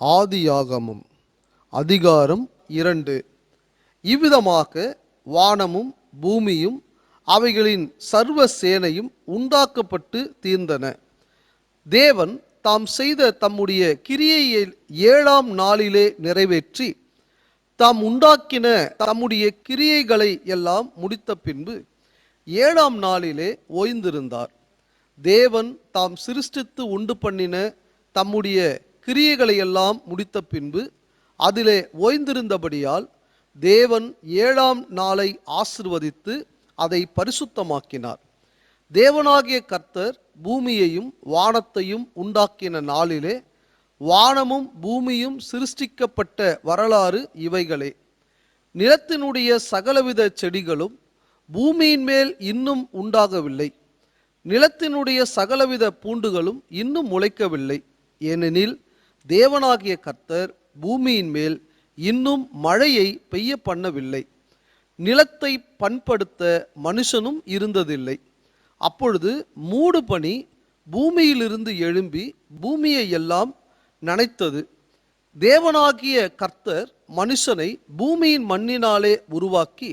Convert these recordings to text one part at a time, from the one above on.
ஆதியாகமம் அதிகாரம் 2. இவ்விதமாக வானமும் பூமியும் அவைகளின் சர்வ சேனையும் உண்டாக்கப்பட்டு தீர்ந்தன. தேவன் தாம் செய்த தம்முடைய கிரியையை 7ஆம் நாளிலே நிறைவேற்றி தாம் உண்டாக்கின தம்முடைய கிரியைகளை எல்லாம் முடித்த பின்பு 7ஆம் நாளிலே ஓய்ந்திருந்தார். தேவன் தாம் சிருஷ்டித்து உண்டு பண்ணின தம்முடைய கிரியைகளை எல்லாம் முடித்த பின்பு அதிலே ஓய்ந்திருந்தபடியால் தேவன் 7ஆம் நாளை ஆசீர்வதித்து அதை பரிசுத்தமாக்கினார். தேவனாகிய கர்த்தர் பூமியையும் வானத்தையும் உண்டாக்கின நாளிலே வானமும் பூமியும் சிருஷ்டிக்கப்பட்ட வரலாறு இவைகளே. நிலத்தினுடைய சகலவித செடிகளும் பூமியின் மேல் இன்னும் உண்டாகவில்லை. நிலத்தினுடைய சகலவித பூண்டுகளும் இன்னும் முளைக்கவில்லை. ஏனெனில் தேவனாகிய கர்த்தர் பூமியின் மேல் இன்னும் மழையை பெய்ய பண்ணவில்லை. நிலத்தை பண்படுத்த மனுஷனும் இருந்ததில்லை. அப்பொழுது மூடு பனி பூமியிலிருந்து எழும்பி பூமியை எல்லாம் நனைத்தது. தேவனாகிய கர்த்தர் மனுஷனை பூமியின் மண்ணினாலே உருவாக்கி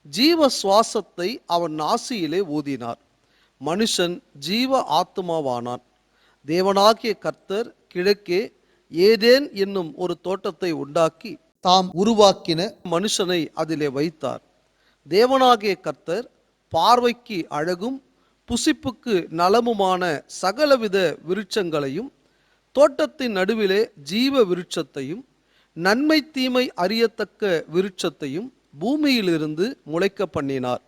ஜீவ சுவாசத்தை அவன் நாசியிலே ஊதினார். மனுஷன் ஜீவ ஆத்துமாவானான். தேவனாகிய கர்த்தர் கிழக்கே ஏதேன் என்னும் ஒரு தோட்டத்தை உண்டாக்கி தாம் உருவாக்கின மனுஷனை அதிலே வைத்தார். தேவனாகிய கர்த்தர் பார்வைக்கு அழகும் புசிப்புக்கு நலமுமான சகலவித விருட்சங்களையும் தோட்டத்தின் நடுவிலே ஜீவ விருட்சத்தையும் நன்மை தீமை அறியத்தக்க விருட்சத்தையும் பூமியிலிருந்து முளைக்க பண்ணினார்.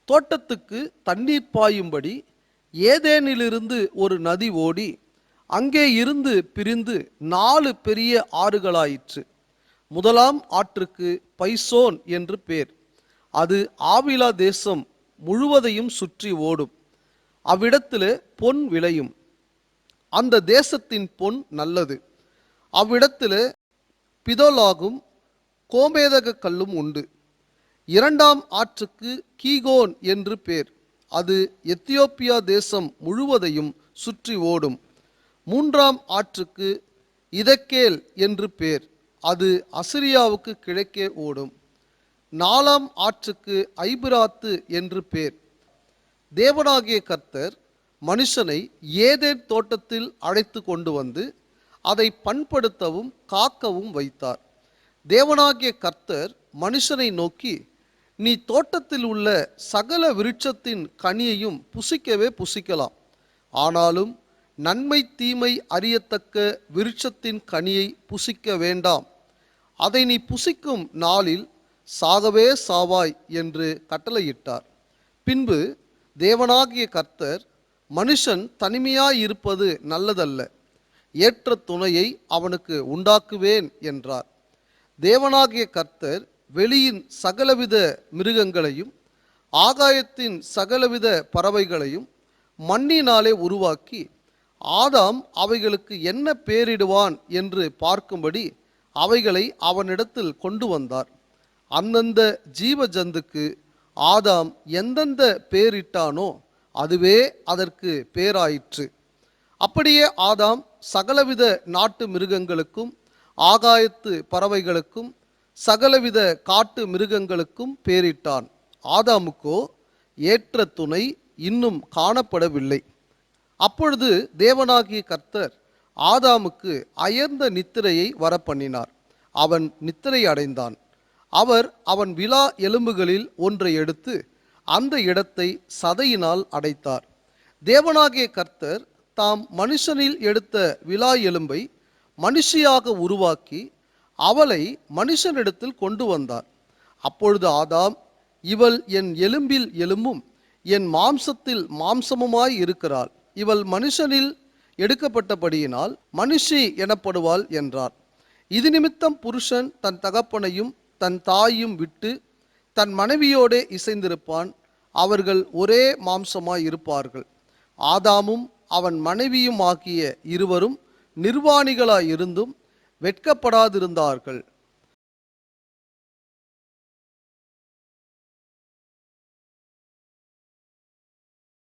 தோட்டத்துக்கு தண்ணீர் பாயும்படி ஏதேனிலிருந்து ஒரு நதி ஓடி அங்கே இருந்து பிரிந்து 4 பெரிய ஆறுகளாயிற்று. முதலாம் ஆற்றுக்கு பைசோன் என்று பேர். அது ஆவிலா தேசம் முழுவதையும் சுற்றி ஓடும். அவ்விடத்திலே பொன் விளையும். அந்த தேசத்தின் பொன் நல்லது. அவ்விடத்திலே பிதோலாகும் கோமேதக கல்லும் உண்டு. 2ஆம் ஆற்றுக்கு கீகோன் என்று பேர். அது எத்தியோப்பியா தேசம் முழுவதையும் சுற்றி ஓடும். 3ஆம் ஆற்றுக்கு இதக்கேல் என்று பேர். அது அசிரியாவுக்கு கிழக்கே ஓடும். 4ஆம் ஆற்றுக்கு ஐபிராத்து என்று பேர். தேவனாகிய கர்த்தர் மனுஷனை ஏதேன் தோட்டத்தில் அழைத்து கொண்டு வந்து அதை பண்படுத்தவும் காக்கவும் வைத்தார். தேவனாகிய கர்த்தர் மனுஷனை நோக்கி, நீ தோட்டத்தில் உள்ள சகல விருட்சத்தின் கனியையும் புசிக்கவே புசிக்கலாம். ஆனாலும் நன்மை தீமை அறியத்தக்க விருட்சத்தின் கனியை புசிக்க வேண்டாம். அதை நீ புசிக்கும் நாளில் சாகவே சாவாய் என்று கட்டளையிட்டார். பின்பு தேவனாகிய கர்த்தர் மனுஷன் தனிமையாயிருப்பது நல்லதல்ல, ஏற்ற துணையை அவனுக்கு உண்டாக்குவேன் என்றார். தேவனாகிய கர்த்தர் வெளியின் சகலவித மிருகங்களையும் ஆகாயத்தின் சகலவித பறவைகளையும் மண்ணினாலே உருவாக்கி ஆதாம் அவைகளுக்கு என்ன பேரிடுவான் என்று பார்க்கும்படி அவைகளை அவனிடத்தில் கொண்டு வந்தார். அந்தந்த ஜீவ ஜந்துக்கு ஆதாம் எந்தெந்த பேரிட்டானோ அதுவே அதற்கு பேராயிற்று. அப்படியே ஆதாம் சகலவித நாட்டு மிருகங்களுக்கும் ஆகாயத்து பறவைகளுக்கும் சகலவித காட்டு மிருகங்களுக்கும் பேரிட்டான். ஆதாமுக்கோ ஏற்ற துணை இன்னும் காணப்படவில்லை. அப்பொழுது தேவனாகிய கர்த்தர் ஆதாமுக்கு அயர்ந்த நித்திரையை வரப்பண்ணினார். அவன் நித்திரை அடைந்தான். அவர் அவன் விலா எலும்புகளில் ஒன்றை எடுத்து அந்த இடத்தை சதையினால் அடைத்தார். தேவனாகிய கர்த்தர் தாம் மனுஷனில் எடுத்த விலா எலும்பை மனுஷியாக உருவாக்கி அவளை மனுஷனிடத்தில் கொண்டு வந்தார். அப்பொழுது ஆதாம், இவள் என் எலும்பில் எலும்பும் என் மாம்சத்தில் மாம்சமுமாய் இருக்கிறாள். இவள் மனுஷனில் எடுக்கப்பட்டபடியினால் மனுஷி எனப்படுவாள் என்றார். இது நிமித்தம் புருஷன் தன் தகப்பனையும் தன் தாயையும் விட்டு தன் மனைவியோடே இசைந்திருப்பான். அவர்கள் ஒரே மாம்சமாய் இருப்பார்கள். ஆதாமும் அவன் மனைவியும் ஆகிய இருவரும் நிர்வாணிகளாயிருந்தும் வெட்கப்படாதிருந்தார்கள்.